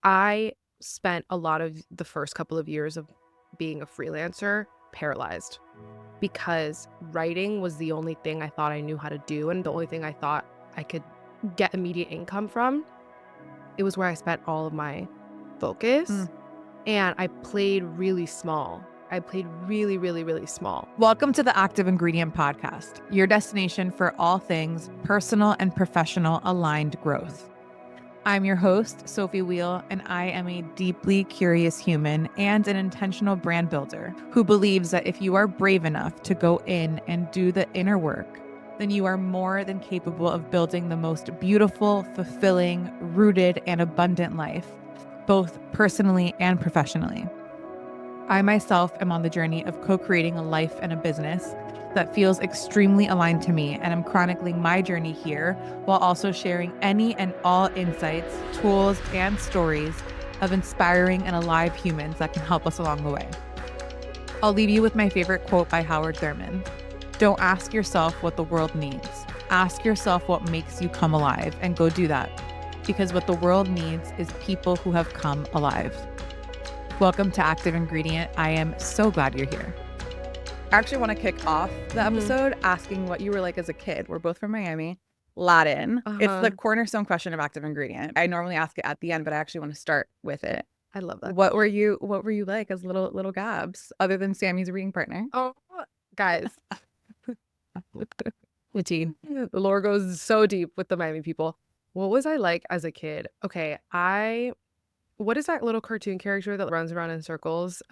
I spent a lot of the first couple of years of being a freelancer paralyzed because writing was the only thing I thought I knew how to do and the only thing I thought I could get immediate income from. It was where I spent all of my focus, and I played really small. I played really, really, really small. Welcome to the Active Ingredient Podcast, your destination for all things personal and professional aligned growth. I'm your host, Sophie Wheel, and I am a deeply curious human and an intentional brand builder who believes that if you are brave enough to go in and do the inner work, then you are more than capable of building the most beautiful, fulfilling, rooted, and abundant life, both personally and professionally. I myself am on the journey of co-creating a life and a business that feels extremely aligned to me, and I'm chronicling my journey here while also sharing any and all insights, tools, and stories of inspiring and alive humans that can help us along the way. I'll leave you with my favorite quote by Howard Thurman. Don't ask yourself what the world needs. Ask yourself what makes you come alive, and go do that. Because what the world needs is people who have come alive. Welcome to Active Ingredient. I am so glad you're here. I actually want to kick off the episode asking what you were like as a kid. We're both from Miami. Latin. It's the cornerstone question of Active Ingredient. I normally ask it at the end, but I actually want to start with it. I love that. What were you like as little Gabs, other than Sammy's reading partner? Oh, guys. Routine. The lore goes so deep with the Miami people. What was I like as a kid? Okay, what is that little cartoon character that runs around in circles?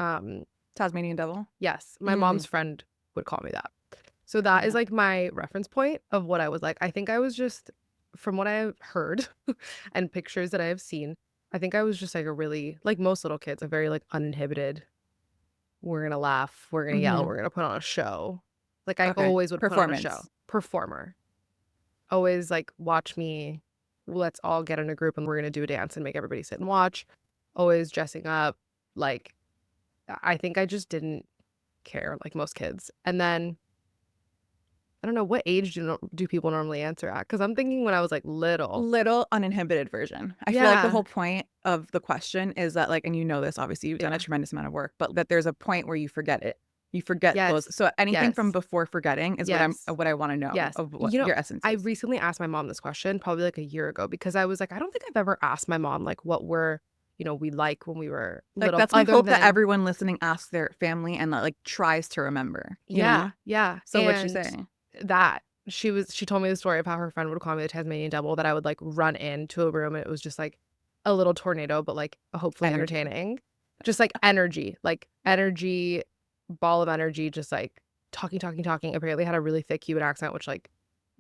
Tasmanian Devil? Yes, my mom's friend would call me that. So that is like my reference point of what I was like. I think I was just, from what I've heard and pictures that I have seen, I think I was just like a really, like most little kids, a very like uninhibited, we're going to laugh, we're going to yell, we're going to put on a show. Like I always would put on a show. Performer. Always like, watch me, let's all get in a group and we're going to do a dance and make everybody sit and watch. Always dressing up. Like, I think I just didn't care like most kids. And then I don't know, what age do people normally answer at? Because I'm thinking when I was like little uninhibited version. I feel like the whole point of the question is that, like, and you know this, obviously you've done a tremendous amount of work, but that there's a point where you forget it. You forget those. So anything from before forgetting is what I want to know of what your essence is. I recently asked my mom this question probably like a year ago because I was like, I don't think I've ever asked my mom like what we like when we were little. Like, that's my hope that everyone listening asks their family and like tries to remember. Yeah. So what'd she say? That she told me the story of how her friend would call me the Tasmanian Devil, that I would like run into a room and it was just like a little tornado, but like hopefully entertaining. Just like energy, ball of energy, just like talking. Apparently had a really thick Cuban accent, which like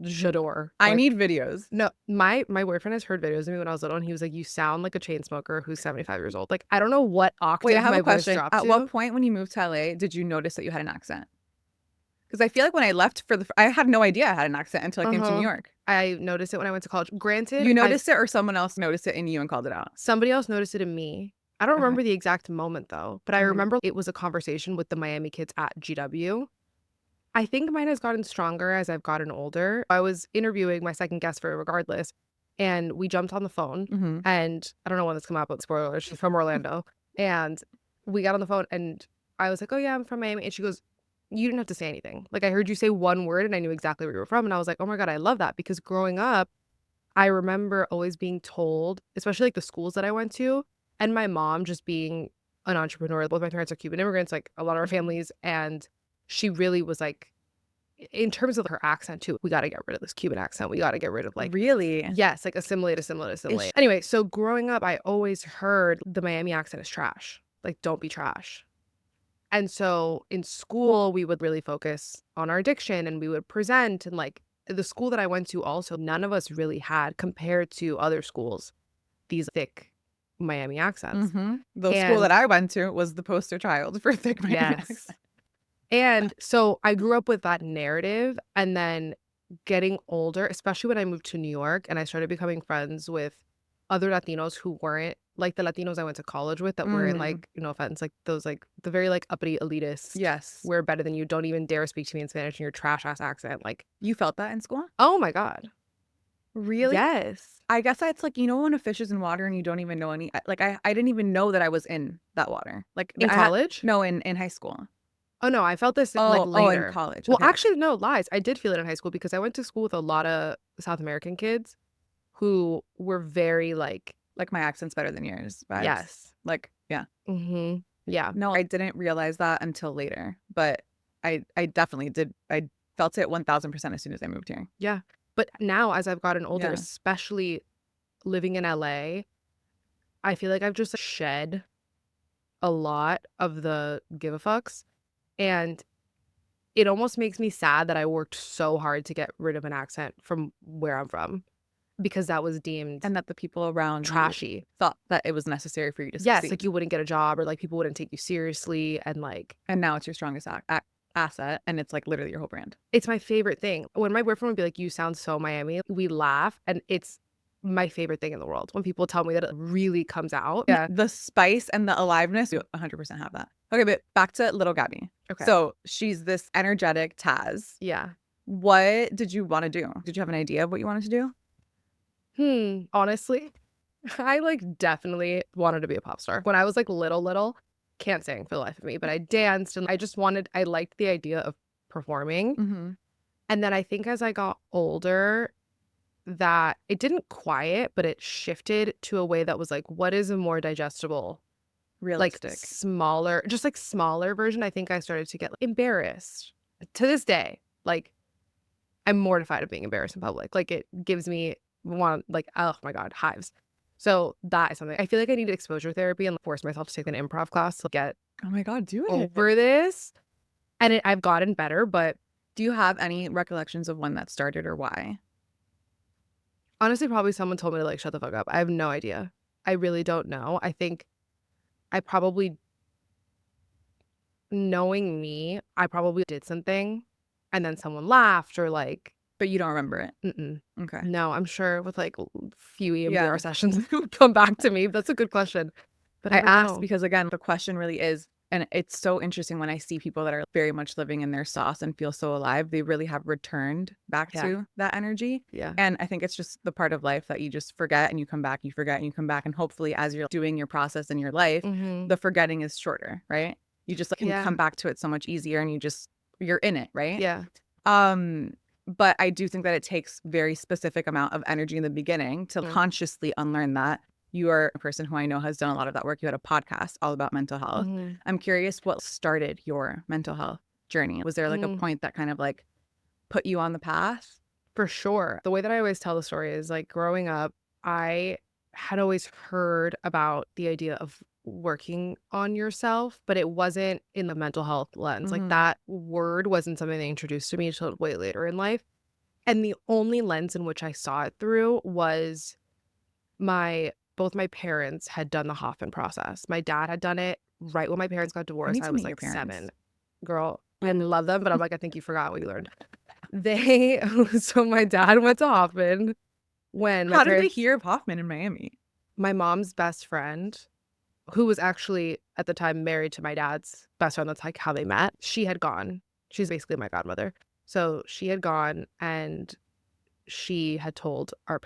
j'adore. I need videos. No, my boyfriend has heard videos of me when I was little, and he was like, "You sound like a chain smoker who's 75 years old." Like, I don't know what octave. Wait, I have my a question. Voice dropped At to. what point when you moved to LA did you notice that you had an accent? Because I feel like when I left I had no idea I had an accent until I came to New York. I noticed it when I went to college. Granted, you noticed it, or someone else noticed it in you and called it out? Somebody else noticed it in me. I don't remember the exact moment though, but I remember it was a conversation with the Miami kids at GW. I think mine has gotten stronger as I've gotten older. I was interviewing my second guest for Irregardless, and we jumped on the phone, and I don't know when this came out, but spoilers, she's from Orlando. And we got on the phone, and I was like, "Oh yeah, I'm from Miami." And she goes, "You didn't have to say anything. Like, I heard you say one word and I knew exactly where you were from." And I was like, "Oh my God, I love that." Because growing up, I remember always being told, especially like the schools that I went to, and my mom just being an entrepreneur. Both my parents are Cuban immigrants, like a lot of our families. And she really was like, in terms of her accent too, we got to get rid of this Cuban accent. We got to get rid of like. Really? Yes, like assimilate. Anyway, so growing up, I always heard the Miami accent is trash. Like, don't be trash. And so in school, we would really focus on our diction and we would present. And like the school that I went to also, none of us really had, compared to other schools, these thick Miami accents. The school that I went to was the poster child for thick Miami accents. And so I grew up with that narrative, and then getting older, especially when I moved to New York and I started becoming friends with other Latinos who weren't like the Latinos I went to college with, that weren't like, no offense, like those like the very like uppity elitists. Yes. We're better than you. Don't even dare speak to me in Spanish in your trash ass accent. Like, you felt that in school? Oh my God. Really? Yes. I guess that's like, when a fish is in water and you don't even know I didn't even know that I was in that water. Like In college? no, in high school. Oh, no, I felt this, like, Oh, in later. college. Well, Okay. actually, no, lies. I did feel it in high school because I went to school with a lot of South American kids who were very, like Like my accent's better than yours vibes. yes. Like, yeah. Mhm. Yeah. No, I didn't realize that until later, but I definitely did. I felt it 1000% as soon as I moved here. Yeah. But now as I've gotten older, Yeah. especially living in LA, I feel like I've just shed a lot of the give a fucks, and it almost makes me sad that I worked so hard to get rid of an accent from where I'm from because that was deemed And that the people around you trashy. thought that it was necessary for you to Yes, succeed. like you wouldn't get a job or like people wouldn't take you seriously, and like And now it's your strongest asset, and it's like literally your whole brand. it's my favorite thing. When my boyfriend would be like, "You sound so Miami," we laugh, and it's my favorite thing in the world when people tell me that it really comes out. Yeah. The spice and the aliveness, you 100% have that. Okay, but back to little Gabby. Okay. So she's this energetic Taz. Yeah. What did you want to do? Did you have an idea of what you wanted to do? Honestly, I like definitely wanted to be a pop star. When I was like little, can't sing for the life of me, but I danced and I liked the idea of performing. Mm-hmm. And then I think as I got older, that it didn't quiet, but it shifted to a way that was like, what is a more digestible, like Realistic. smaller version? I think I started to get like, embarrassed. To this day, like I'm mortified of being embarrassed in public. Like it gives me oh my God, hives. So that is something. I feel like I need exposure therapy and force myself to take an improv class to get Oh my God, do it. over this. And I've gotten better, but Do you have any recollections of when that started or why? honestly, probably someone told me to like shut the fuck up. I have no idea. I really don't know. I think I probably, knowing me, I probably did something and then someone laughed or like, But you don't remember it. mm-mm. Okay. No, I'm sure with like few EMDR Yeah. sessions it would come back to me. That's a good question. But I I don't asked know. because, again, the question really is, and it's so interesting when I see people that are very much living in their sauce and feel so alive, they really have returned back Yeah. to that energy. Yeah. And I think it's just the part of life that you just forget and you come back, you forget and you come back. And hopefully, as you're doing your process in your life, Mm-hmm. the forgetting is shorter, right? You just can Yeah. come back to it so much easier and you're in it, right? Yeah. But I do think that it takes very specific amount of energy in the beginning to consciously unlearn that. You are a person who I know has done a lot of that work. You had a podcast all about mental health. Mm-hmm. I'm curious what started your mental health journey. Was there like a point that kind of like put you on the path? For sure. The way that I always tell the story is like growing up, I had always heard about the idea of working on yourself, but it wasn't in the mental health lens. Like Mhm. that word wasn't something they introduced to me until way later in life. And the only lens in which I saw it through was both my parents had done the Hoffman process. My dad had done it right when my parents got divorced. need I to was meet your like parents. 7. Girl, I love them, but I'm like, I think you forgot what you learned. So my dad went to Hoffman when my How did they parents, hear of Hoffman in Miami? my mom's best friend, who was actually at the time married to my dad's best friend, that's like how they met. She had gone. She's basically my godmother. So she had gone and she had told my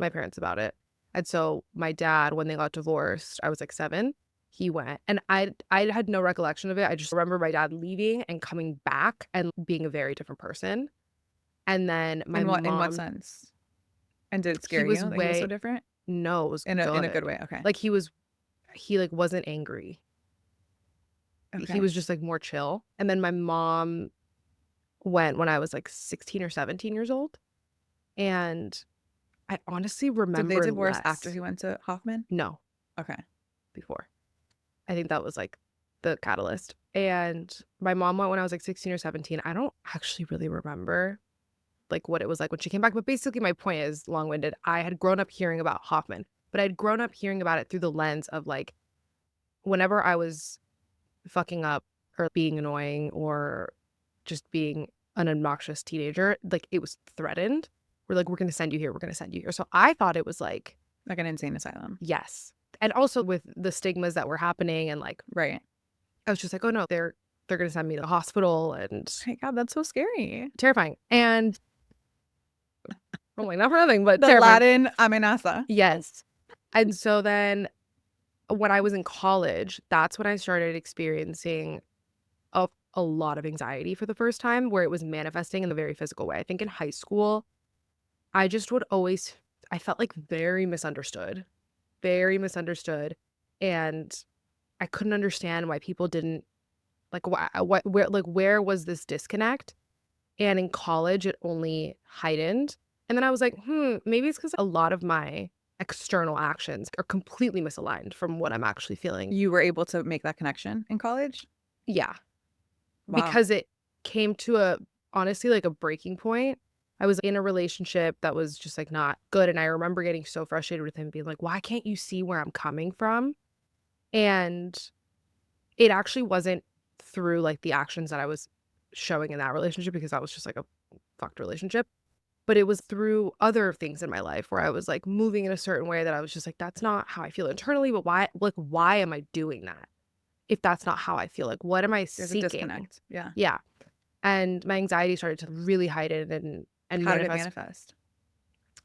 parents about it. And so my dad, when they got divorced, I was like 7, he went. And I had no recollection of it. I just remember my dad leaving and coming back and being a very different person. And then my In what mom, sense? And did it scare he was you that he was so different? no, it was In a good good. way. Okay. Like he like wasn't angry. He was just like more chill. And then my mom went when I was like 16 or 17 years old. And I honestly remember Did they divorce less. after he went to Hoffman? No, Okay. before. I think that was like the catalyst. And my mom went when I was like 16 or 17. I don't actually really remember like what it was like when she came back. But basically my point is long-winded. I had grown up hearing about Hoffman, but I'd grown up hearing about it through the lens of like whenever I was fucking up or being annoying or just being an obnoxious teenager, like it was threatened. We're like, we're going to send you here. We're going to send you here. So I thought it was like an insane asylum. yes. And also with the stigmas that were happening and like, Right. I was just like, oh no, they're going to send me to the hospital and My God, that's so scary. terrifying. And I'm like, not for nothing, but The terrifying. Latin amenaza. Yes. And so then when I was in college, that's when I started experiencing a lot of anxiety for the first time, where it was manifesting in a very physical way. I think in high school, I just would always, I felt like very misunderstood. And I couldn't understand why people didn't, like, where was this disconnect? And in college, it only heightened. And then I was like, maybe it's because a lot of my external actions are completely misaligned from what I'm actually feeling. You were able to make that connection in college? Yeah. Wow. Because it came to honestly, like a breaking point. I was in a relationship that was just like not good. And I remember getting so frustrated with him being like, why can't you see where I'm coming from? And it actually wasn't through like the actions that I was showing in that relationship, because that was just like a fucked relationship. But it was through other things in my life where I was like moving in a certain way that I was just like, that's not how I feel internally. But why am I doing that? If that's not how I feel, like, what am I There's seeking? a disconnect. Yeah. Yeah. And my anxiety started to really heighten and How did it manifest. manifest?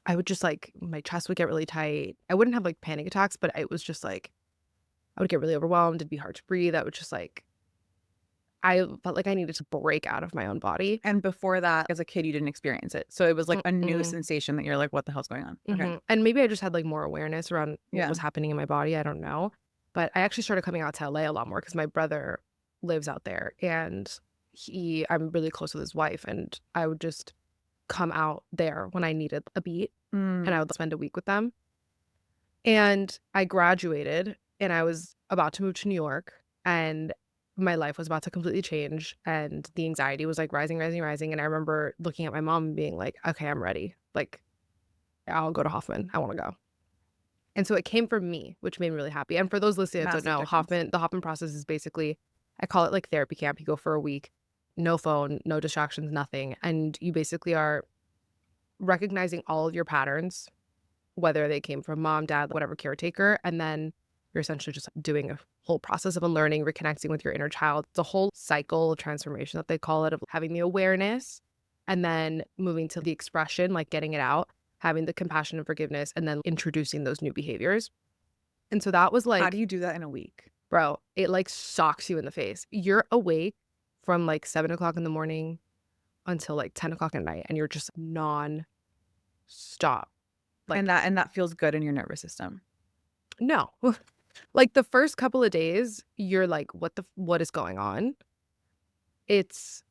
I would just like, my chest would get really tight. I wouldn't have like panic attacks, but it was just like, I would get really overwhelmed. It'd be hard to breathe. I would just like, I felt like I needed to break out of my own body. And before that, as a kid, you didn't experience it. So it was like a new Mm-mm. sensation that you're like, what the hell's going on? Okay. Mhm. And maybe I just had like more awareness around what Yeah. was happening in my body. I don't know. But I actually started coming out to LA a lot more because my brother lives out there, and I'm really close with his wife, and I would just come out there when I needed a beat, and I would spend a week with them. And I graduated and I was about to move to New York, and my life was about to completely change, and the anxiety was like rising, rising, rising. And I remember looking at my mom and being like, okay, I'm ready. Like, I'll go to Hoffman. I want to go. And so it came from me, which made me really happy. And for those listening that don't Massive know, difference. the Hoffman process is basically, I call it like therapy camp. You go for a week, no phone, no distractions, nothing. And you basically are recognizing all of your patterns, whether they came from mom, dad, whatever caretaker. And then you're essentially just doing a whole process of unlearning, reconnecting with your inner child. It's a whole cycle of transformation that they call it, of having the awareness and then moving to the expression, like getting it out, having the compassion and forgiveness, and then introducing those new behaviors. And so that was like, how do you do that in a week? bro, it like socks you in the face. You're awake from like 7 o'clock in the morning until like 10 o'clock at night, and you're just non-stop. Like, and that feels good in your nervous system. no. Like the first couple of days, you're like, what is going on? It's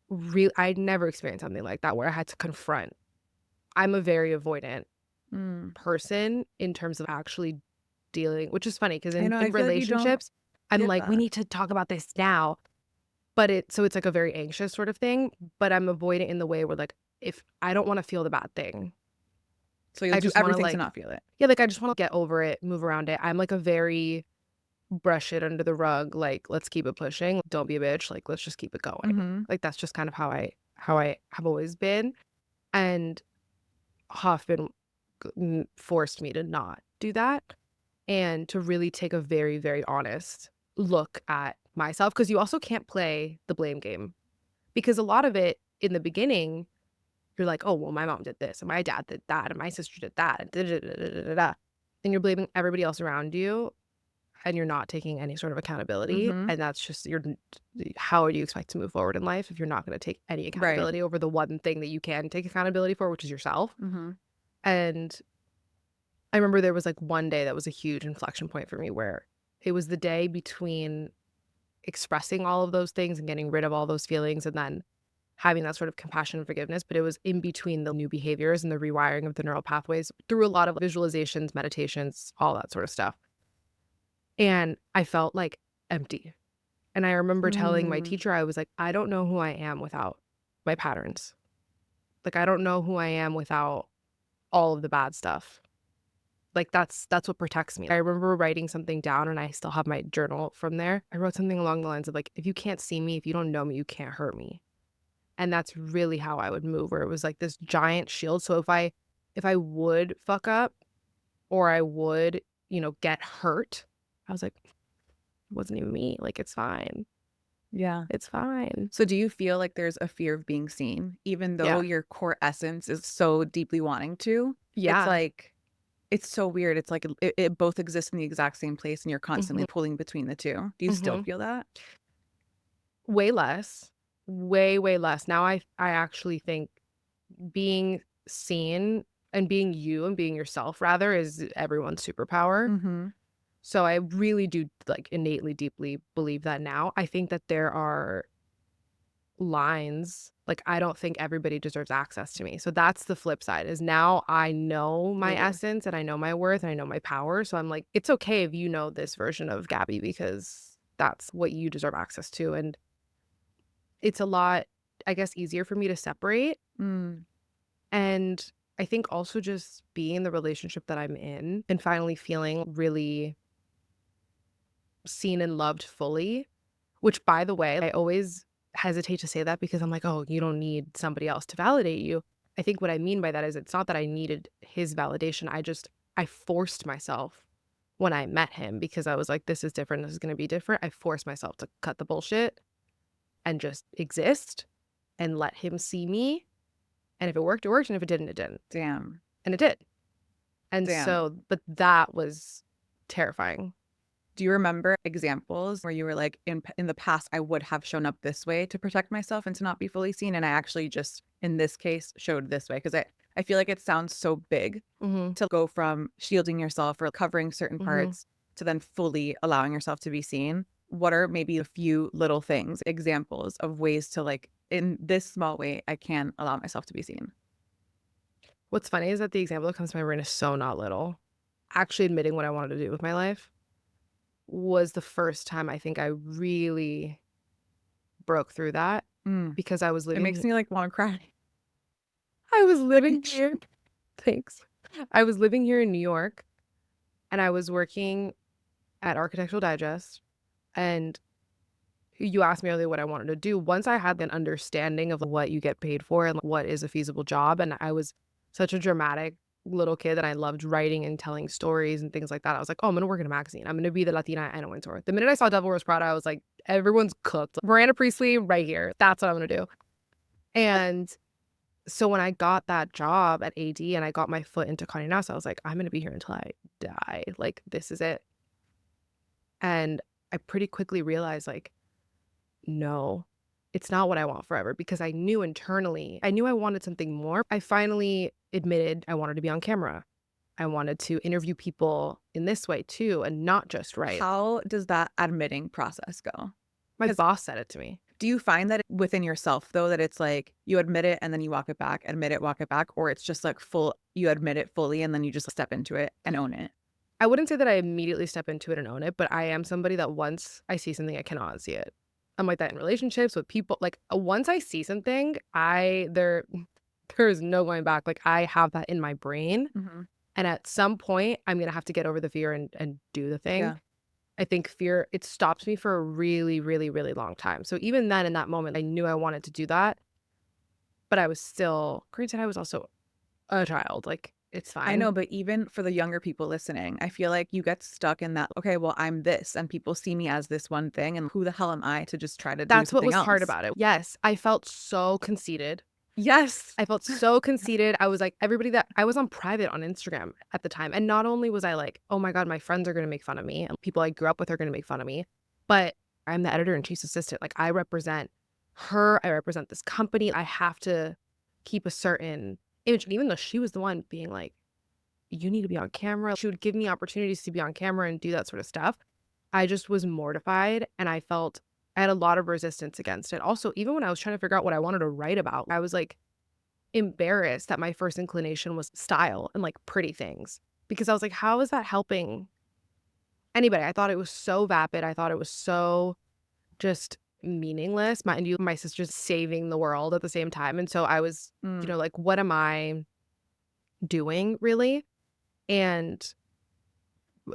real. I'd never experienced something like that where I had to confront. I'm a very avoidant person in terms of actually dealing, which is funny because in I feel like you don't relationships, I'm get like, we that. need to talk about this now. But it's like a very anxious sort of thing. But I'm avoidant in the way where like, if I don't want to feel the bad thing, So you'll I do just wanna, everything to like, not feel it. yeah, like I just want to get over it, move around it. I'm like a very brush it under the rug, like, let's keep it pushing. Don't be a bitch. Like, let's just keep it going. Like, that's just kind of how I have always been. And Hoffman forced me to not do that and to really take a very, very honest look at myself, because you also can't play the blame game, because a lot of it in the beginning, you're like, oh, well, my mom did this and my dad did that and my sister did that and da-da-da-da-da-da. And you're blaming everybody else around you, and you're not taking any sort of accountability. And that's just, how do you expect to move forward in life if you're not going to take any accountability over the one thing that you can take accountability for, which is yourself? And I remember there was like one day that was a huge inflection point for me, where it was the day between expressing all of those things and getting rid of all those feelings and then having that sort of compassion and forgiveness. But it was in between the new behaviors and the rewiring of the neural pathways through a lot of visualizations, meditations, all that sort of stuff. And I felt like empty. And I remember telling my teacher, I was like, I don't know who I am without my patterns. Like, I don't know who I am without all of the bad stuff. Like, that's what protects me. I remember writing something down, and I still have my journal from there. I wrote something along the lines of like, if you can't see me, if you don't know me, you can't hurt me. And that's really how I would move, where it was like this giant shield. So if I would fuck up, or I would, get hurt, I was like, it wasn't even me. Like, it's fine. Yeah. It's fine. So do you feel like there's a fear of being seen, even though Yeah. your core essence is so deeply wanting to? It's Yeah. like, it's so weird. It's like it both exists in the exact same place and you're constantly Mhm. pulling between the two. Do you still Mhm. feel that? Way less. Way, way less. Now I actually think being seen and being you and being yourself rather is everyone's superpower. Mm-hmm. So I really do like innately deeply believe that now. I think that there are lines like I don't think everybody deserves access to me. So that's the flip side is now I know my Your worth. essence and I know my worth and I know my power. So I'm like, it's okay if you know this version of Gabby because that's what you deserve access to. And it's a lot, I guess, easier for me to separate. Mm. And I think also just being in the relationship that I'm in and finally feeling really seen and loved fully, which by the way, I always hesitate to say that because I'm like, oh, you don't need somebody else to validate you. I think what I mean by that is it's not that I needed his validation. I forced myself when I met him because I was like, this is different. This is going to be different. I forced myself to cut the bullshit and just exist and let him see me. And if it worked, it worked. And if it didn't, it didn't. Damn. And it did. And Damn. so, but that was terrifying. Do you remember examples where you were like, in the past, I would have shown up this way to protect myself and to not be fully seen, and I actually just, in this case, showed this way? Because I feel like it sounds so big Mm-hmm. to go from shielding yourself or covering certain Mm-hmm. parts to then fully allowing yourself to be seen. What are maybe a few little things, examples of ways to like, in this small way, I can allow myself to be seen? What's funny is that the example that comes to my brain is so not little. Actually admitting what I wanted to do with my life was the first time I think I really broke through that Mm. because It makes me like want to cry. I was living here. Thanks. I was living here in New York and I was working at Architectural Digest. And you asked me earlier what I wanted to do. Once I had an understanding of what you get paid for and what is a feasible job, and I was such a dramatic little kid that I loved writing and telling stories and things like that. I was like, oh, I'm gonna work in a magazine. I'm gonna be the Latina Anna Wintour. The minute I saw Devil Wears Prada, I was like, everyone's cooked. Miranda Priestley, right here. That's what I'm gonna do. And so when I got that job at AD and I got my foot into Condé Nast, I was like, I'm gonna be here until I die. Like this is it. And I pretty quickly realized like, no, it's not what I want forever because I knew internally, I knew I wanted something more. I finally admitted I wanted to be on camera. I wanted to interview people in this way too, and not just write. How does that admitting process go? My 'Cause boss said it to me. do you find that within yourself though, that it's like you admit it and then you walk it back, admit it, walk it back, or it's just like you admit it fully and then you just step into it and own it? I wouldn't say that I immediately step into it and own it, but I am somebody that once I see something, I cannot unsee it. I'm like that in relationships with people. Like once I see something, there's no going back. Like I have that in my brain. Mm-hmm. And at some point, I'm gonna have to get over the fear and do the thing. Yeah. I think fear, it stopped me for a really, really, really long time. So even then in that moment, I knew I wanted to do that, but I was still, granted, I was also a child. Like it's fine. I know, but even for the younger people listening, I feel like you get stuck in that, okay, well, I'm this and people see me as this one thing. And who the hell am I to just try to do That's what something was else? hard about it. Yes, I felt so conceited. Yes. I felt so conceited. I was like, everybody that I was on private on Instagram at the time. And not only was I like, oh my God, my friends are going to make fun of me and people I grew up with are going to make fun of me, but I'm the editor and chief's assistant. Like I represent her. I represent this company. I have to keep a certain image. And even though she was the one being like, you need to be on camera, she would give me opportunities to be on camera and do that sort of stuff. I just was mortified and I had a lot of resistance against it. Also, even when I was trying to figure out what I wanted to write about, I was like embarrassed that my first inclination was style and like pretty things because I was like, how is that helping anybody? I thought it was so vapid. I thought it was so just meaningless. My sister's saving the world at the same time. And so I was, like, what am I doing really? And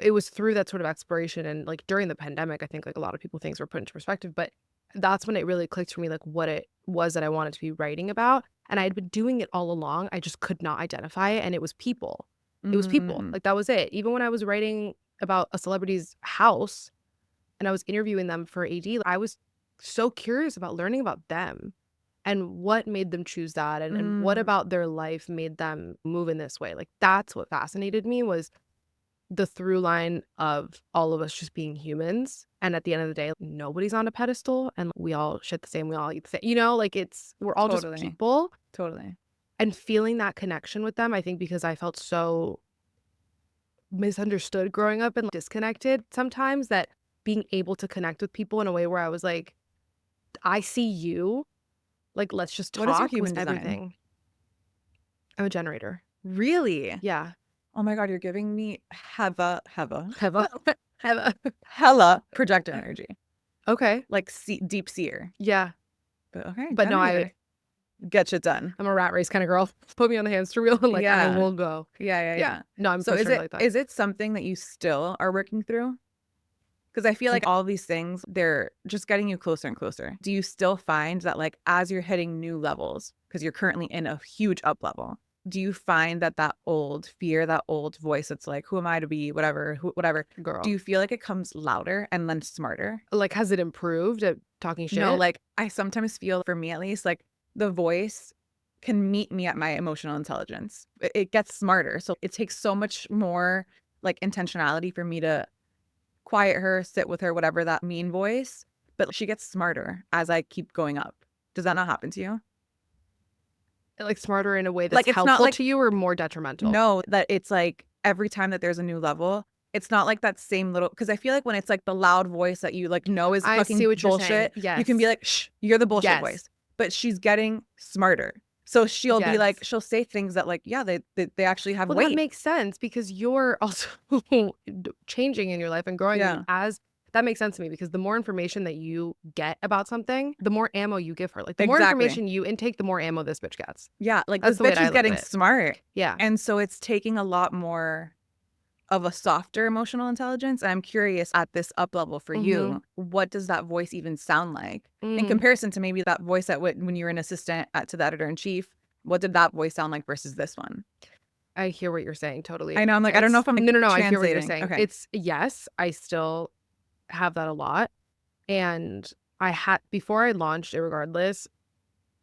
it was through that sort of exploration and like during the pandemic, I think like a lot of people things were put into perspective, but that's when it really clicked for me, like what it was that I wanted to be writing about. And I had been doing it all along. I just could not identify it. And it was people. It was people. Mm-hmm. Like that was it. Even when I was writing about a celebrity's house and I was interviewing them for AD, I was so curious about learning about them and what made them choose that, and what about their life made them move in this way. Like, that's what fascinated me, was the through line of all of us just being humans. And at the end of the day, nobody's on a pedestal, and we all shit the same. We all eat the same. You know, like, we're all just Totally. people. Totally. And feeling that connection with them, I think because I felt so misunderstood growing up and disconnected sometimes, that being able to connect with people in a way where I was like, I see you. Like, let's just What is your talk, was human design? everything. I'm a generator. Really? Yeah. Oh my God, you're giving me hella projector energy. Okay. Like deep seer. Yeah. But okay, But no, generator. Get shit done. I'm a rat race kind of girl. Put me on the hamster wheel and, like, I Yeah. will go. Yeah. No, I'm So for is sure it like that. is it something that you still are working through? Because I feel like all these things, they're just getting you closer and closer. Do you still find that, like, as you're hitting new levels, because you're currently in a huge up level, do you find that that old fear, that old voice that's like, who am I to be, whatever, whatever, Girl. do you feel like it comes louder and then smarter? Like, has it improved at talking shit? No, like, I sometimes feel, for me at least, like, the voice can meet me at my emotional intelligence. It gets smarter. So it takes so much more, like, intentionality for me to quiet her, sit with her, whatever, that mean voice. But she gets smarter as I keep going up. Does that not happen to you? Like, smarter in a way that's Like, it's not helpful like, to you or more detrimental? no, that it's like every time that there's a new level, it's not like that same little, because I feel like when it's like the loud voice that you like know is I fucking see what you're saying. bullshit, you can be Yes. like, shh, you're the bullshit Yes. voice. But she's getting smarter. So she'll be like, Yes. she'll say things that, like, yeah, they actually have Well, weight. that makes sense because you're also changing in your life and growing. Yeah. And that makes sense to me, because the more information that you get about something, the more ammo you give her. Like, the more Exactly. information you intake, the more ammo this bitch gets. Yeah, like, That's this the way bitch that I is look at getting it. smart. Yeah. And so it's taking a lot more of a softer emotional intelligence. And I'm curious, at this up level for you, what does that voice even sound like in comparison to maybe that voice that when you were an assistant to the editor-in-chief? What did that voice sound like versus this one? I hear what you're saying. Totally. I know. I'm like, I don't know if I'm like, no. I hear what you're translating. saying. Okay. It's yes, I still have that a lot. And I had, before I launched Irregardless,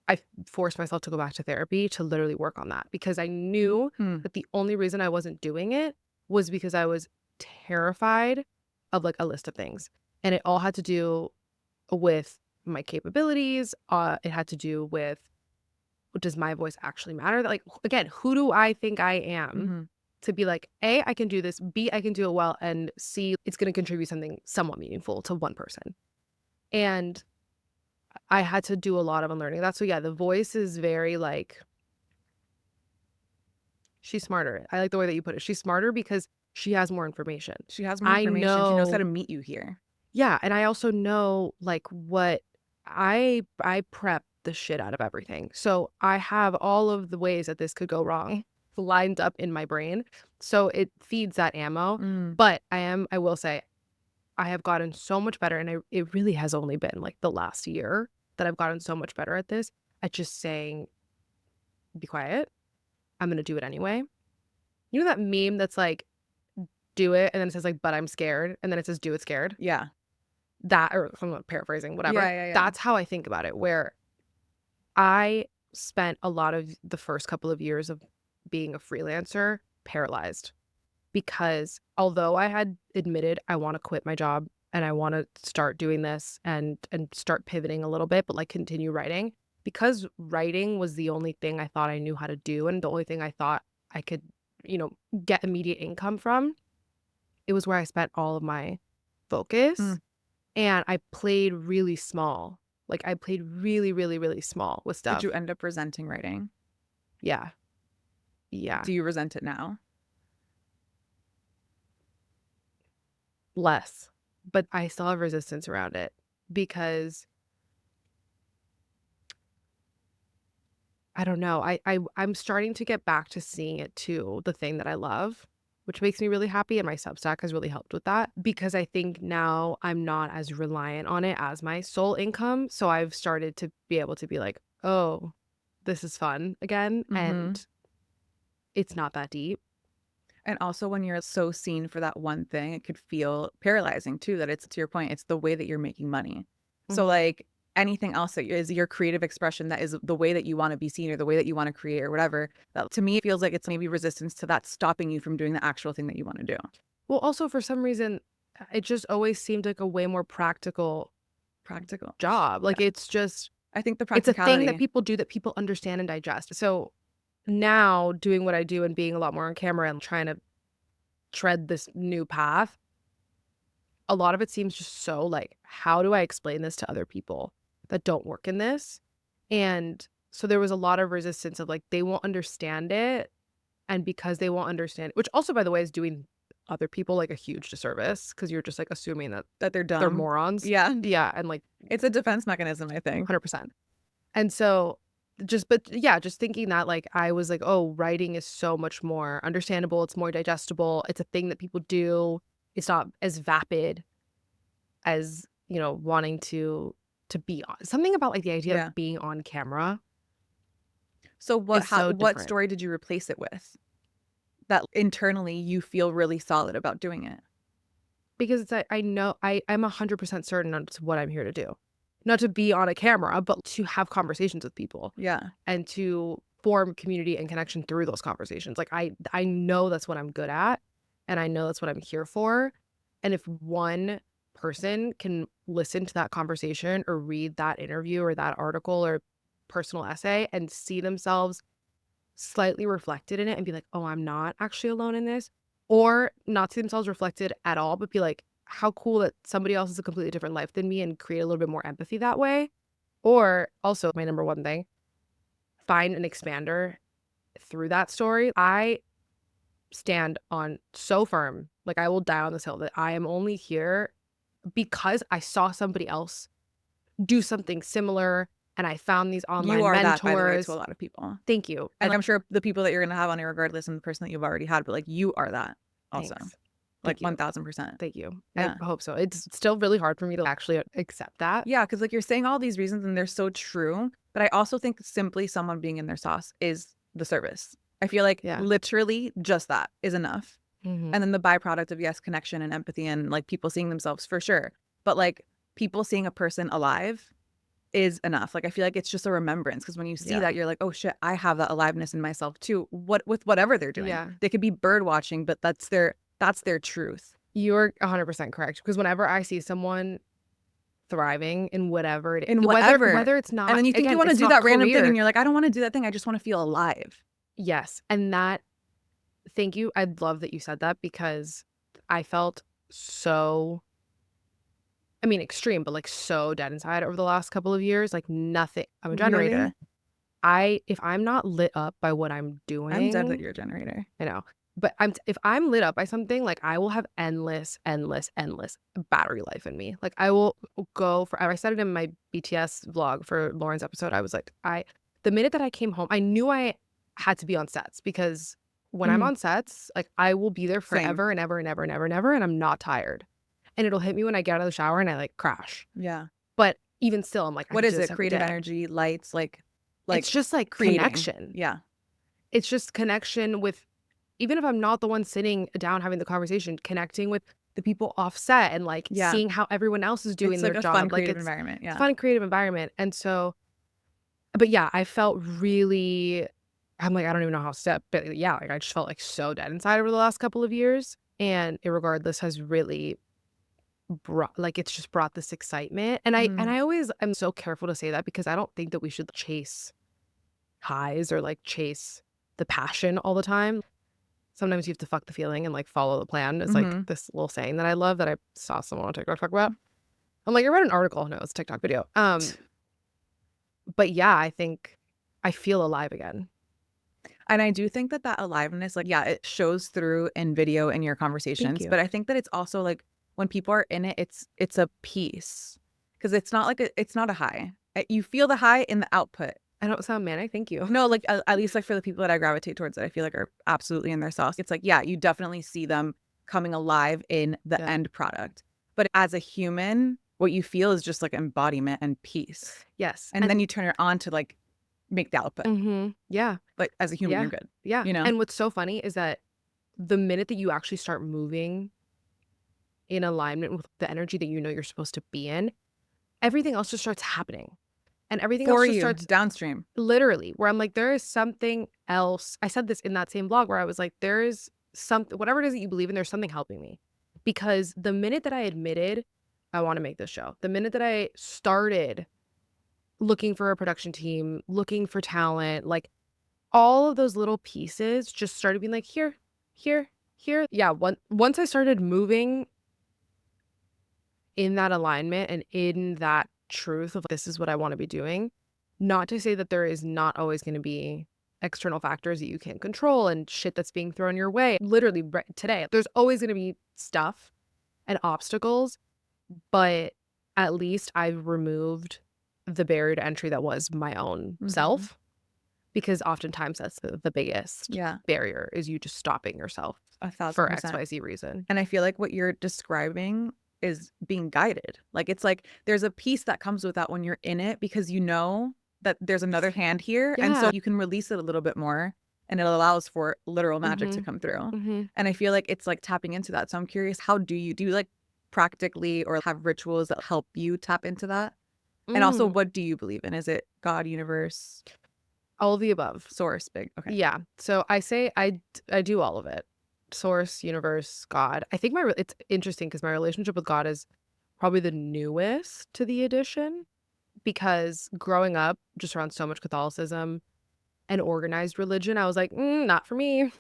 I forced myself to go back to therapy to literally work on that, because I knew that the only reason I wasn't doing it was because I was terrified of, like, a list of things. And it all had to do with my capabilities. It had to do with, does my voice actually matter? Like, again, who do I think I am to be like, A, I can do this, B, I can do it well, and C, it's going to contribute something somewhat meaningful to one person. And I had to do a lot of unlearning of that. So yeah, the voice is very like, she's smarter. I like the way that you put it. She's smarter because she has more information. She has more information. She knows how to meet you here. Yeah, and I also know, like, what I prep the shit out of everything. So I have all of the ways that this could go wrong lined up in my brain. So it feeds that ammo. But I will say, I have gotten so much better, and it really has only been like the last year that I've gotten so much better at this, at just saying, be quiet. I'm going to do it anyway. You know that meme that's like, do it, and then it says like, but I'm scared, and then it says, do it scared? Yeah. That, or I'm paraphrasing, whatever. Yeah. That's how I think about it, where I spent a lot of the first couple of years of being a freelancer paralyzed, because although I had admitted I want to quit my job and I want to start doing this and start pivoting a little bit, but like continue writing, because writing was the only thing I thought I knew how to do and the only thing I thought I could, get immediate income from, it was where I spent all of my focus. And I played really small. Like, I played really, really, really small with stuff. Did you end up resenting writing? Yeah. Yeah. Do you resent it now? Less. But I still have resistance around it, because I don't know. I'm starting to get back to seeing it too, the thing that I love, which makes me really happy. And my Substack has really helped with that, because I think now I'm not as reliant on it as my sole income. So I've started to be able to be like, oh, this is fun again. And it's not that deep. And also, when you're so seen for that one thing, it could feel paralyzing too, that it's, to your point, it's the way that you're making money. So Mhm. like anything else that is your creative expression, that is the way that you want to be seen or the way that you want to create or whatever, that to me feels like it's maybe resistance to that stopping you from doing the actual thing that you want to do. Well, also for some reason, it just always seemed like a way more practical Practical. job. Like, Yeah. it's just I think the it's a thing that practicality. people do that people understand and digest. So, now doing what I do and being a lot more on camera and trying to tread this new path, a lot of it seems just so, like, how do I explain this to other people that don't work in this? And so there was a lot of resistance of, like, they won't understand it, and because they won't understand, which also, by the way, is doing other people, like, a huge disservice because 'cause you're just, like, assuming that That they're they're dumb. morons. Yeah. Yeah, and, like, It's a defense mechanism, I think. 100%. And so just thinking that, like, I was like, "Oh, writing is so much more understandable, it's more digestible, it's a thing that people do, it's not as vapid as, wanting to be on." Something about, like, the idea Yeah. of being on camera So is so what different story did you replace it with that internally you feel really solid about doing it? because it's I know I'm 100% certain that's what I'm here to do. Not to be on a camera, but to have conversations with people Yeah. and to form community and connection through those conversations. Like, I know that's what I'm good at, and I know that's what I'm here for, and if one person can listen to that conversation or read that interview or that article or personal essay and see themselves slightly reflected in it and be like, "Oh, I'm not actually alone in this," or not see themselves reflected at all, but be like, "How cool that somebody else has a completely different life than me," and create a little bit more empathy that way. Or also my number one thing, find an expander through that story. I stand on so firm, like, I will die on this hill that I am only here because I saw somebody else do something similar, and I found these You online are that, by the way, to a mentors. lot of people. Thank you. And I'm sure the people that you're gonna have on Irregardless and the person that you've already had, but like you are that also. Thanks. Like Thank you. 1000%. Thank you. I Yeah. hope so. It's still really hard for me to actually accept that. Yeah, because like you're saying all these reasons and they're so true. But I also think simply someone being in their sauce is the service. I feel like Yeah. literally just that is enough. Mhm. And then the byproduct of, yes, connection and empathy and like people seeing themselves for sure. But like people seeing a person alive is enough. Like I feel like it's just a remembrance because when you see Yeah. that, you're like, oh shit, I have that aliveness in myself too. What with whatever they're doing. Yeah. They could be bird watching, but that's their truth. You're 100% correct because whenever I see someone thriving in whatever it In is, whatever. whether it's And not, then you think you again, want to it's do not that random thing career. and you're like, I don't want to do that thing. I just want to feel alive. Yes, and that thank you. I love that you said that because I felt so, I mean, extreme, but, like, so dead inside over the last couple of years, like, nothing. I'm a Really? generator. If I'm not lit up by what I'm I'm dead that doing, you're a generator. I know, but if I'm lit up by something, like, I will have endless, endless, endless battery life in me. Like, I will go forever. I said it in my BTS vlog for Lauren's episode. I was like, the minute that I came home, I knew I had to be on sets because when I'm Mhm. on sets, like, I will be there Same. forever and ever and ever and ever and ever, and I'm not tired. And it'll hit me when I get out of the shower and I, like, crash. Yeah. But even still, I'm like, I What could do is this it? every Creative day. energy, lights, like It's just, like, creating. connection. Yeah. It's just connection with, even if I'm not the one sitting down having the conversation, connecting with the people offset and, like, Yeah. seeing how everyone else is doing It's their like a job. fun Like, creative it's environment. a Yeah. fun creative environment. And so, but yeah, I felt really, I'm like, I don't even know how to step, but yeah, like, I just felt, like, so dead inside over the last couple of years. And Irregardless has really brought, like, it's just brought this excitement. And Mhm. I always am so careful to say that because I don't think that we should chase highs or, like, chase the passion all the time. Sometimes you have to fuck the feeling and, like, follow the plan. It's like Mhm. this little saying that I love that I saw someone on TikTok talk about. I'm like, I read an article. No, it's a TikTok video. But yeah, I think I feel alive again. And I do think that that aliveness, like, yeah, it shows through in video in your Thank conversations, you. but I think that it's also like when people are in it, it's a piece because it's not like it's not a high. You feel the high in the output. I don't sound manic. Thank you. No, like at least like for the people that I gravitate towards that I feel like are absolutely in their sauce. It's like, yeah, you definitely see them coming alive in the Yeah. end product. But as a human, what you feel is just like embodiment and peace. Yes. And then you turn it on to like make the output. Yeah. Like as a human, Yeah. you're good. Yeah. You know? And what's so funny is that the minute that you actually start moving in alignment with the energy that you know you're supposed to be in, everything else just starts happening. And everything else For just you, starts downstream. literally where I'm like, there is something else. I said this in that same blog where I was like, there is something, whatever it is that you believe in, there's something helping me. Because the minute that I admitted I want to make this show, the minute that I started looking for a production team, looking for talent, like all of those little pieces just started being like, here, here, here. Yeah, once I started moving in that alignment and in that truth of this is what I want to be doing, not to say that there is not always going to be external factors that you can't control and shit that's being thrown your way. Literally today, there's always going to be stuff and obstacles, but at least I've removed the barrier to entry that was my own self, because oftentimes that's the biggest barrier is you just stopping yourself 1,000%. for XYZ reason. And I feel like what you're describing is being guided. Like, it's like there's a piece that comes with that when you're in it, because you know that there's another hand here. Yeah. And so you can release it a little bit more, and it allows for literal magic to come through. And I feel like it's like tapping into that. So I'm curious, how do you like practically or have rituals that help you tap into that? And also, what do you believe in? Is it God, universe? All of the above. Source, big. Okay. Yeah. So I say I do all of it. Source, universe, God. I think it's interesting because my relationship with God is probably the newest to the addition, because growing up just around so much Catholicism and organized religion, I was like, not for me.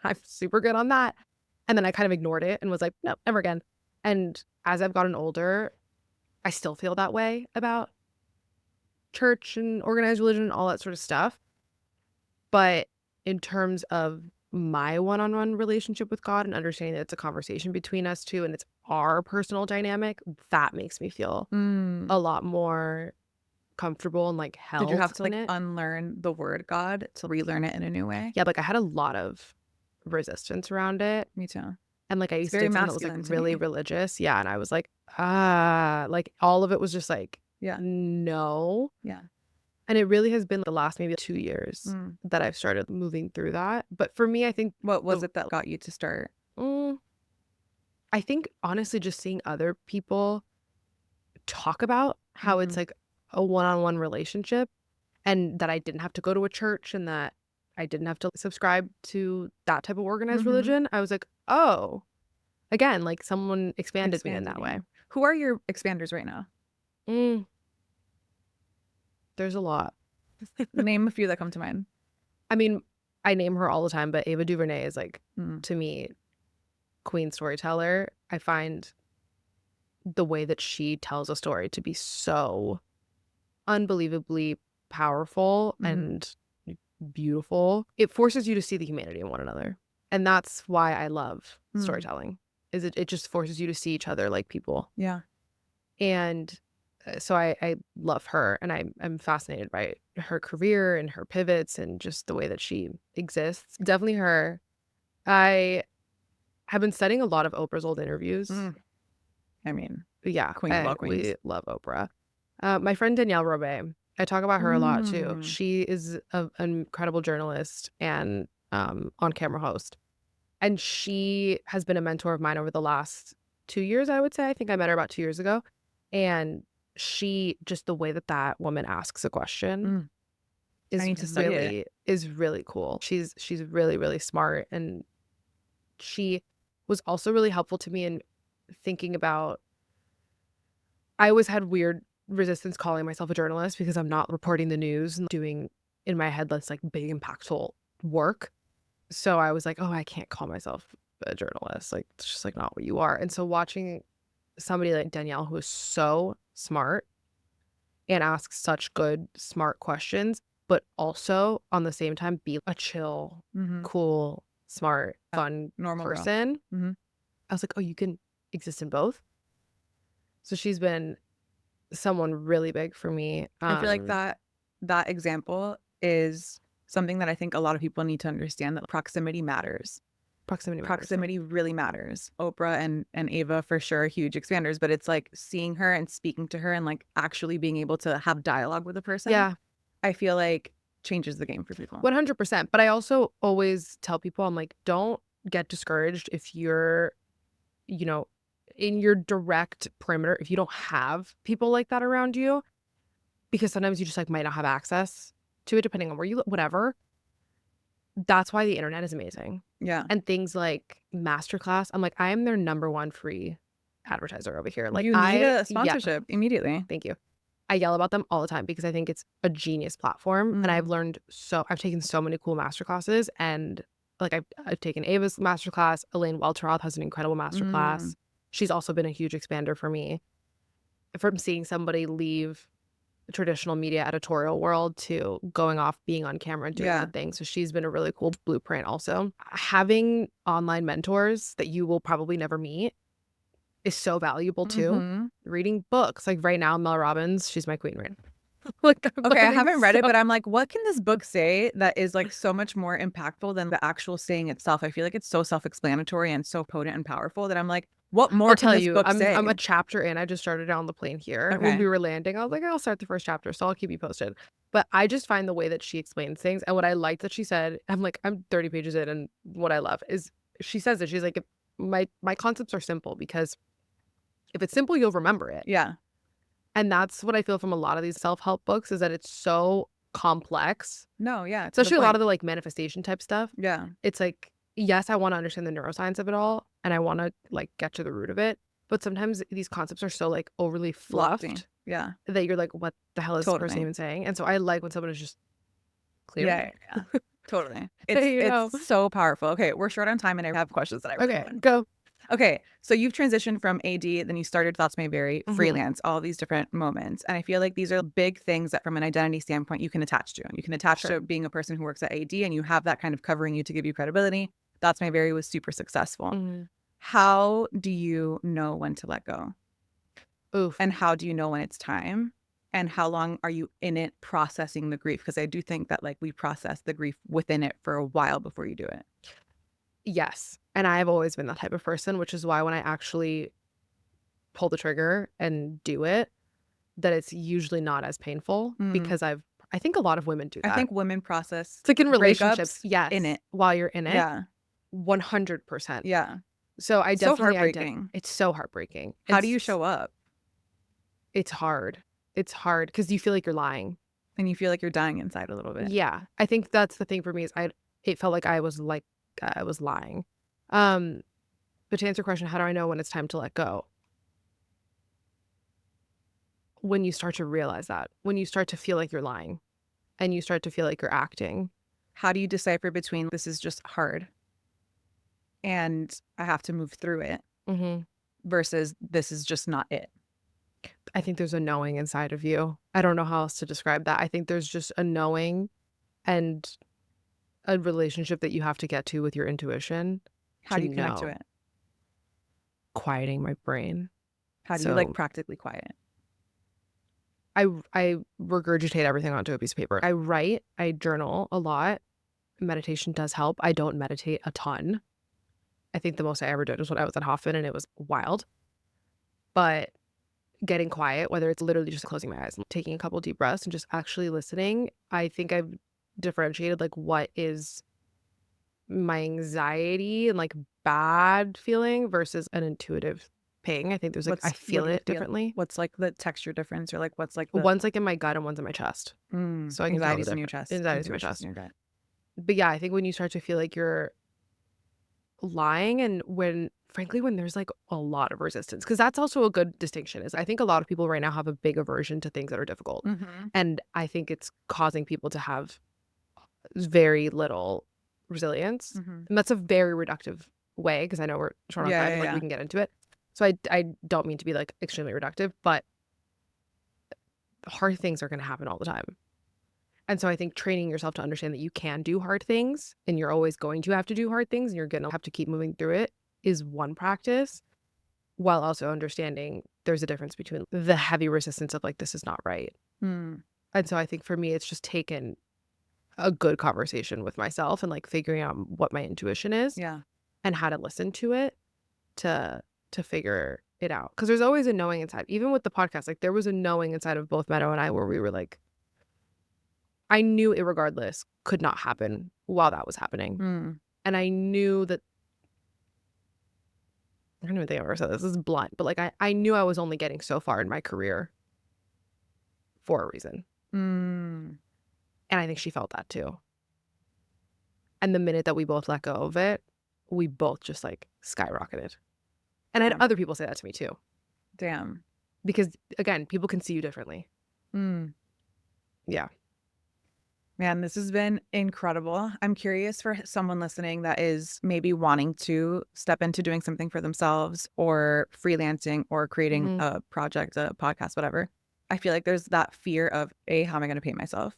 I'm super good on that. And then I kind of ignored it and was like, no, never again. And as I've gotten older, I still feel that way about church and organized religion and all that sort of stuff. But in terms of my one-on-one relationship with God and understanding that it's a conversation between us two and it's our personal dynamic, that makes me feel a lot more comfortable and like held. Did you have to like it. unlearn the word God to relearn it in a new way? Yeah, like I had a lot of resistance around it. Me too. And like I used to think that was like really religious. Yeah. And I was like, like all of it was just like, no. Yeah. And it really has been the last maybe 2 years that I've started moving through that. But for me, I think what was it that got you to start? I think honestly, just seeing other people talk about how it's like a one-on-one relationship, and that I didn't have to go to a church and that I didn't have to subscribe to that type of organized religion. I was like, oh, again, like someone expanded me in that way. Who are your expanders right now? There's a lot. Name a few that come to mind. I mean, I name her all the time, but Ava DuVernay is like, to me, queen storyteller. I find the way that she tells a story to be so unbelievably powerful and beautiful. It forces you to see the humanity in one another. And that's why I love storytelling. Is it just forces you to see each other like people. Yeah. And so I love her, and I'm fascinated by her career and her pivots and just the way that she exists. Definitely her. I have been studying a lot of Oprah's old interviews. I mean, yeah, queen of all queens. We love Oprah. My friend Danielle Robay, I talk about her a lot too. She is an incredible journalist and on-camera host. And she has been a mentor of mine over the last 2 years, I would say. I think I met her about 2 years ago. And she, just the way that woman asks a question is really cool. She's really, really smart. And she was also really helpful to me in thinking about, I always had weird resistance calling myself a journalist because I'm not reporting the news and doing in my head that's like big impactful work. So I was like, oh, I can't call myself a journalist. Like, it's just like not what you are. And so watching somebody like Danielle, who is so smart and asks such good, smart questions, but also on the same time be a chill, cool, smart, fun, normal person. I was like, oh, you can exist in both. So she's been someone really big for me. I feel like that example is something that I think a lot of people need to understand, that proximity matters. Proximity really matters. Oprah and Ava for sure, huge expanders, but it's like seeing her and speaking to her and like actually being able to have dialogue with a person. Yeah. I feel like changes the game for people. 100%. But I also always tell people, I'm like, don't get discouraged if you're, in your direct perimeter, if you don't have people like that around you, because sometimes you just like might not have access to it depending on where you live, whatever. That's why the internet is amazing. Yeah. And things like Masterclass, I'm like, I am their number one free advertiser over here. Like you need a sponsorship immediately. Thank you. I yell about them all the time because I think it's a genius platform. And I've taken so many cool masterclasses, and like I've taken Ava's masterclass. Elaine Welteroth has an incredible masterclass. She's also been a huge expander for me. From seeing somebody leave the traditional media editorial world to going off, being on camera and doing that thing. So she's been a really cool blueprint also. Having online mentors that you will probably never meet is so valuable too. Reading books. Like right now, Mel Robbins, she's my queen right now. Like, okay, I haven't read it, but I'm like, what can this book say that is like so much more impactful than the actual saying itself? I feel like it's so self-explanatory and so potent and powerful that I'm like, what more can this book say? I'm a chapter in. I just started it on the plane here. Okay. When we were landing, I was like, I'll start the first chapter, so I'll keep you posted. But I just find the way that she explains things, and what I like that she said, I'm like, I'm 30 pages in, and what I love is she says that she's like, my concepts are simple, because if it's simple, you'll remember it. Yeah. And that's what I feel from a lot of these self-help books, is that it's so complex. No, yeah. Especially a lot of the like manifestation type stuff. Yeah. It's like, yes, I want to understand the neuroscience of it all, and I want to like get to the root of it. But sometimes these concepts are so like overly fluffed. Lofty. Yeah. That you're like, what the hell is this person even saying? And so I like when someone is just clear. Yeah. Totally. It's so powerful. Okay, we're short on time and I have questions that I really want. Go. Okay, so you've transitioned from AD, then you started Thoughts May Vary, freelance, all these different moments. And I feel like these are big things that from an identity standpoint you can attach to. You can attach to being a person who works at AD, and you have that kind of covering you to give you credibility. Thoughts May Vary was super successful. How do you know when to let go? Oof. And how do you know when it's time? And how long are you in it processing the grief? Because I do think that like we process the grief within it for a while before you do it. Yes. And I've always been that type of person, which is why when I actually pull the trigger and do it, that it's usually not as painful, because I think a lot of women do that. I think women process. It's like in relationships. Yes. In it. While you're in it. Yeah. 100%. Yeah. So I definitely. Heartbreaking. It's so heartbreaking. How do you show up? It's hard. It's hard because you feel like you're lying. And you feel like you're dying inside a little bit. Yeah. I think that's the thing for me, is it felt like I was lying. But to answer your question, how do I know when it's time to let go? When you start to realize that, when you start to feel like you're lying and you start to feel like you're acting. How do you decipher between this is just hard and I have to move through it versus this is just not it? I think there's a knowing inside of you. I don't know how else to describe that. I think there's just a knowing and a relationship that you have to get to with your intuition. How do you connect to it? Quieting my brain. How do you like practically quiet? I regurgitate everything onto a piece of paper. I write, I journal a lot. Meditation does help. I don't meditate a ton. I think the most I ever did was when I was at Hoffman, and it was wild. But getting quiet, whether it's literally just closing my eyes and taking a couple deep breaths and just actually listening, I think I've differentiated like what is my anxiety and like bad feeling versus an intuitive ping. I think there's like I feel it differently. What's like the texture difference, or like what's like one's like in my gut and one's in my chest. So I can anxiety's in your chest. Anxiety's in my chest. But yeah, I think when you start to feel like you're lying, and when frankly when there's like a lot of resistance, because that's also a good distinction, is I think a lot of people right now have a big aversion to things that are difficult, and I think it's causing people to have very little resilience, and that's a very reductive way, because I know we're short on time, like we can get into it. So I don't mean to be like extremely reductive, but hard things are going to happen all the time. And so I think training yourself to understand that you can do hard things, and you're always going to have to do hard things, and you're going to have to keep moving through it, is one practice, while also understanding there's a difference between the heavy resistance of like, this is not right. And so I think for me, it's just taken a good conversation with myself and like figuring out what my intuition is, and how to listen to it to figure it out. Because there's always a knowing inside. Even with the podcast, like there was a knowing inside of both Meadow and I, where we were like, I knew Irregardless could not happen while that was happening. And I knew that I don't even think I've ever said this. This is blunt, but like I knew I was only getting so far in my career for a reason. Mm. And I think she felt that too. And the minute that we both let go of it, we both just like skyrocketed. And I had other people say that to me too. Damn. Because again, people can see you differently. Mm. Yeah. Man, this has been incredible. I'm curious for someone listening that is maybe wanting to step into doing something for themselves or freelancing or creating a project, a podcast, whatever. I feel like there's that fear of, how am I going to pay myself?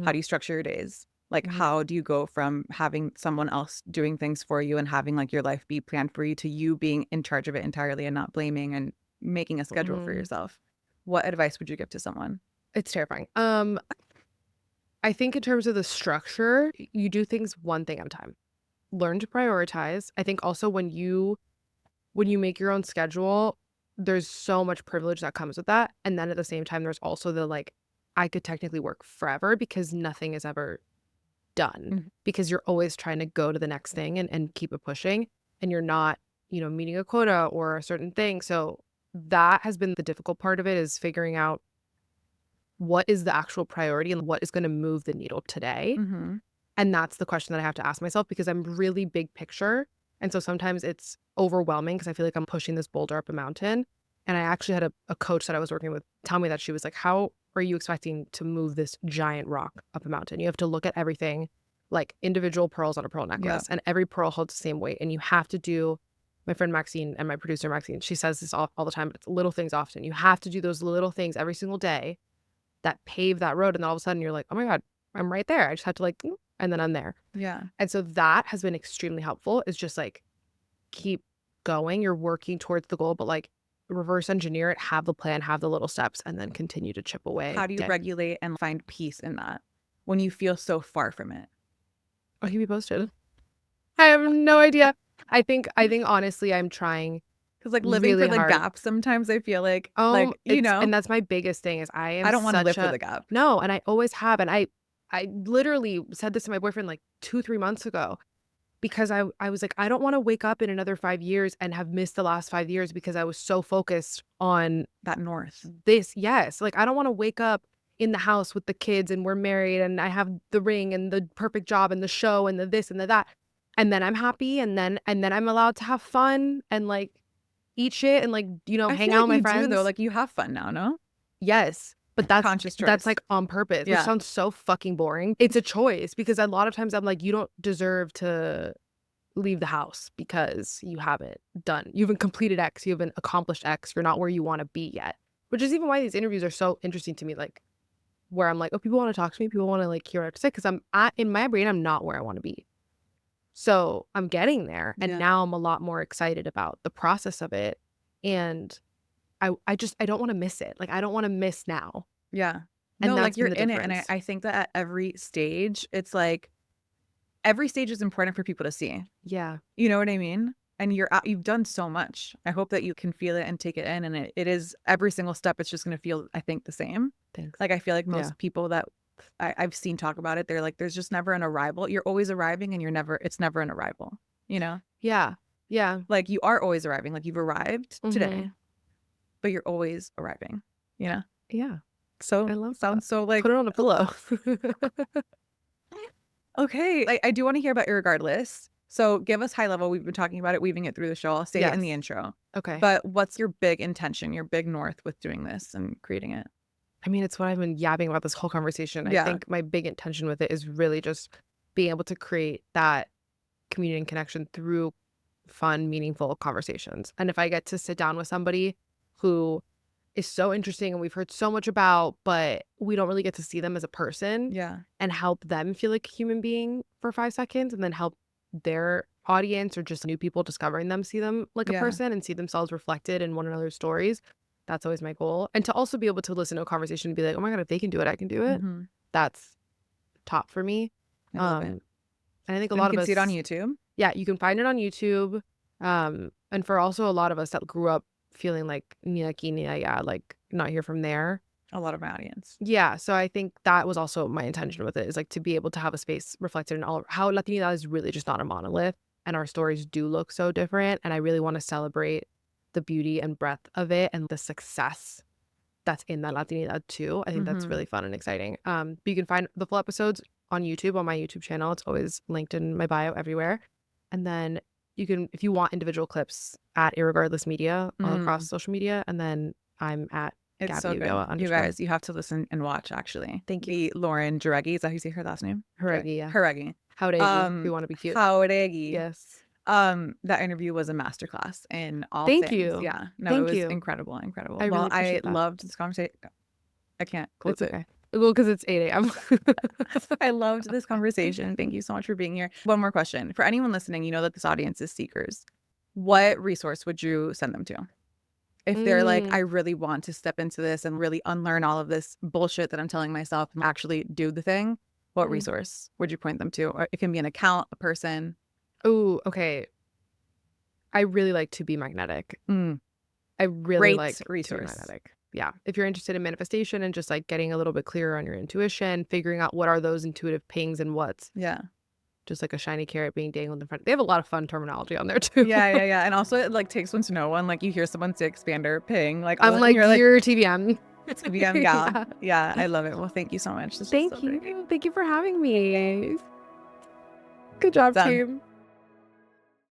How do you structure your days? Like, how do you go from having someone else doing things for you and having like your life be planned for you to you being in charge of it entirely and not blaming and making a schedule for yourself? What advice would you give to someone? It's terrifying. I think in terms of the structure, you do things one thing at a time. Learn to prioritize. I think also when you make your own schedule, there's so much privilege that comes with that. And then at the same time, there's also the like, I could technically work forever because nothing is ever done because you're always trying to go to the next thing and keep it pushing, and you're not, meeting a quota or a certain thing. So that has been the difficult part of it, is figuring out what is the actual priority and what is going to move the needle today. And that's the question that I have to ask myself, because I'm really big picture. And so sometimes it's overwhelming because I feel like I'm pushing this boulder up a mountain. And I actually had a coach that I was working with tell me that she was like, how are you expecting to move this giant rock up a mountain? You have to look at everything like individual pearls on a pearl necklace, and every pearl holds the same weight. And you have to do, my friend Maxine and my producer Maxine, she says this all the time, but it's little things often. You have to do those little things every single day that pave that road. And then all of a sudden you're like, oh my God, I'm right there. I just have to like, and then I'm there. Yeah. And so that has been extremely helpful, is just like, keep going. You're working towards the goal, but like reverse engineer it, have the plan, have the little steps, and then continue to chip away. How do you regulate and find peace in that when you feel so far from it? I'll keep you posted. I have no idea. I think honestly, I'm trying. Because like living really for the hard. gap, sometimes I feel like and that's my biggest thing, is I don't want to live for the gap. No, and I always have, and I literally said this to my boyfriend like 2-3 months ago, because I was like, I don't want to wake up in another 5 years and have missed the last 5 years because I was so focused on that north. This, yes, like I don't want to wake up in the house with the kids and we're married and I have the ring and the perfect job and the show and the this and the that, and then I'm happy and then I'm allowed to have fun and like eat shit and like hang out with my friends. Though, like you have fun now, no? Yes, but that's conscious choice. That's like on purpose, which sounds so fucking boring. It's a choice, because a lot of times I'm like, you don't deserve to leave the house because you haven't done, you haven't completed X, you haven't accomplished X, you're not where you want to be yet. Which is even why these interviews are so interesting to me, like where I'm like, oh, people want to talk to me, people want to like hear what I have to say, because in my brain, I'm not where I want to be. So I'm getting there, and now I'm a lot more excited about the process of it, and I don't want to miss it. Like I don't want to miss now. Yeah. And no, like you're in difference. it, and I think that at every stage, it's like every stage is important for people to see. Yeah. You know what I mean? And you've done so much. I hope that you can feel it and take it in. And it is every single step. It's just going to feel, I think, the same. Thanks. Like I feel like most people that I've seen talk about it, they're like, there's just never an arrival. You're always arriving, and it's never an arrival, you know? Yeah. Yeah. Like you are always arriving. Like you've arrived today, but you're always arriving, you know? Yeah. So I love sounds that. so like put it on a pillow. Okay. I do want to hear about Irregardless. So give us high level. We've been talking about it, weaving it through the show. I'll say it in the intro. Okay. But what's your big intention, your big north with doing this and creating it? I mean, it's what I've been yapping about this whole conversation. I think my big intention with it is really just being able to create that community and connection through fun, meaningful conversations. And if I get to sit down with somebody who is so interesting and we've heard so much about, but we don't really get to see them as a person, and help them feel like a human being for 5 seconds, and then help their audience or just new people discovering them see them like a person and see themselves reflected in one another's stories. That's always my goal. And to also be able to listen to a conversation and be like, oh my God, if they can do it, I can do it. That's top for me. I love it. And I think a lot of us see it on YouTube. Yeah, you can find it on YouTube. And for also a lot of us that grew up feeling like like not hear from there. A lot of my audience. Yeah. So I think that was also my intention with it, is like to be able to have a space reflected in all how Latinidad is really just not a monolith. and our stories do look so different. And I really want to celebrate the beauty and breadth of it and the success that's in that Latinidad too. I think that's really fun and exciting. But you can find the full episodes on YouTube, on my YouTube channel. It's always linked in my bio everywhere. And then you can, if you want individual clips, at Irregardless Media all across social media. And then I'm at It's Gaby so good. Ulloa You guys, you have to listen and watch, actually. Thank you. The Lauren Jareggi, is that how you say her last name? Jareggi, yeah. Jareggi. Jareggi, if you want to be cute. Jareggi. Yes. That interview was a masterclass in all Thank things. you. Yeah. No, Thank it was you. incredible. I really I appreciate that. loved this conversation. I can't close It's it. okay. Well, because it's 8 a.m. I loved this conversation. Thank you so much for being here. One more question. For anyone listening, you know that this audience is seekers. What resource would you send them to? If they're like, I really want to step into this and really unlearn all of this bullshit that I'm telling myself and actually do the thing, what resource would you point them to? Or it can be an account, a person. Oh, okay. I really like To Be Magnetic. I really Great like resource. To Be Magnetic. Yeah. If you're interested in manifestation and just like getting a little bit clearer on your intuition, figuring out what are those intuitive pings and what's just like a shiny carrot being dangled in front. They have a lot of fun terminology on there too. Yeah. And also it like takes one to know one. Like you hear someone say expander, ping. Like I'm like, you're TBM. It's TBM gal. Yeah, I love it. Well, thank you so much. Thank you. Thank you for having me. Good job, team.